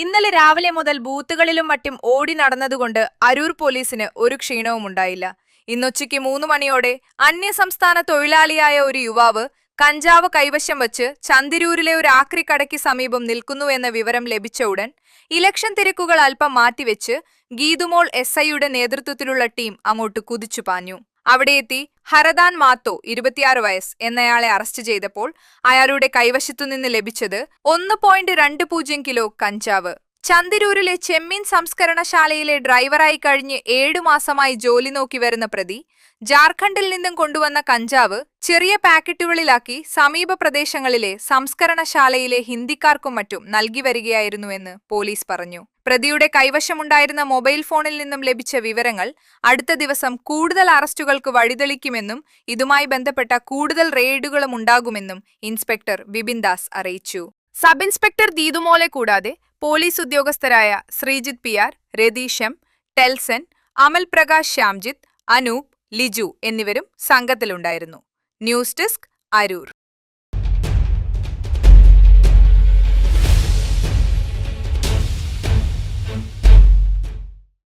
ഇന്നലെ രാവിലെ മുതൽ ബൂത്തുകളിലും മറ്റും ഓടി നടന്നതുകൊണ്ട് അരൂർ പോലീസിന് ഒരു ക്ഷീണവും ഉണ്ടായില്ല. ഇന്നുച്ചയ്ക്ക് 3 മണിയോടെ അന്യസംസ്ഥാന തൊഴിലാളിയായ ഒരു യുവാവ് കഞ്ചാവ് കൈവശം വച്ച് ചന്തിരൂരിലെ ഒരു ആക്രിക്കടയ്ക്ക് സമീപം നിൽക്കുന്നുവെന്ന വിവരം ലഭിച്ച ഉടൻ ഇലക്ഷൻ തിരക്കുകൾ അല്പം മാറ്റിവെച്ച് ഗീതുമോൾ SIയുടെ നേതൃത്വത്തിലുള്ള ടീം അങ്ങോട്ട് കുതിച്ചു പാഞ്ഞു. അവിടെയെത്തി ഹരദാൻ മാത്തോ 26 വയസ്സ് എന്നയാളെ അറസ്റ്റ് ചെയ്തപ്പോൾ അയാളുടെ കൈവശത്തുനിന്ന് ലഭിച്ചത് 1.20 കിലോ കഞ്ചാവ്. ചന്തിരൂരിലെ ചെമ്മീൻ സംസ്കരണശാലയിലെ ഡ്രൈവറായി കഴിഞ്ഞ് 7 മാസമായി ജോലി നോക്കി വരുന്ന പ്രതി ജാർഖണ്ഡിൽ നിന്നും കൊണ്ടുവന്ന കഞ്ചാവ് ചെറിയ പാക്കറ്റുകളിലാക്കി സമീപ പ്രദേശങ്ങളിലെ സംസ്കരണശാലയിലെ ഹിന്ദിക്കാർക്കും മറ്റും നൽകി വരികയായിരുന്നുവെന്ന് പോലീസ് പറഞ്ഞു. പ്രതിയുടെ കൈവശമുണ്ടായിരുന്ന മൊബൈൽ ഫോണിൽ നിന്നും ലഭിച്ച വിവരങ്ങൾ അടുത്ത ദിവസം കൂടുതൽ അറസ്റ്റുകൾക്ക് വഴിതെളിക്കുമെന്നും ഇതുമായി ബന്ധപ്പെട്ട കൂടുതൽ റെയ്ഡുകളും ഉണ്ടാകുമെന്നും ഇൻസ്പെക്ടർ ബിപിൻ ദാസ് അറിയിച്ചു. സബ് ഇൻസ്പെക്ടർ ദീതുമോളെ കൂടാതെ പോലീസ് ഉദ്യോഗസ്ഥരായ ശ്രീജിത്ത് PR, രതീഷ് M, ടെൽസൺ, അമൽ പ്രകാശ്, ശ്യാംജിത്ത്, അനൂപ്, ലിജു എന്നിവരും സംഘത്തിലുണ്ടായിരുന്നു. News desk, Aroor.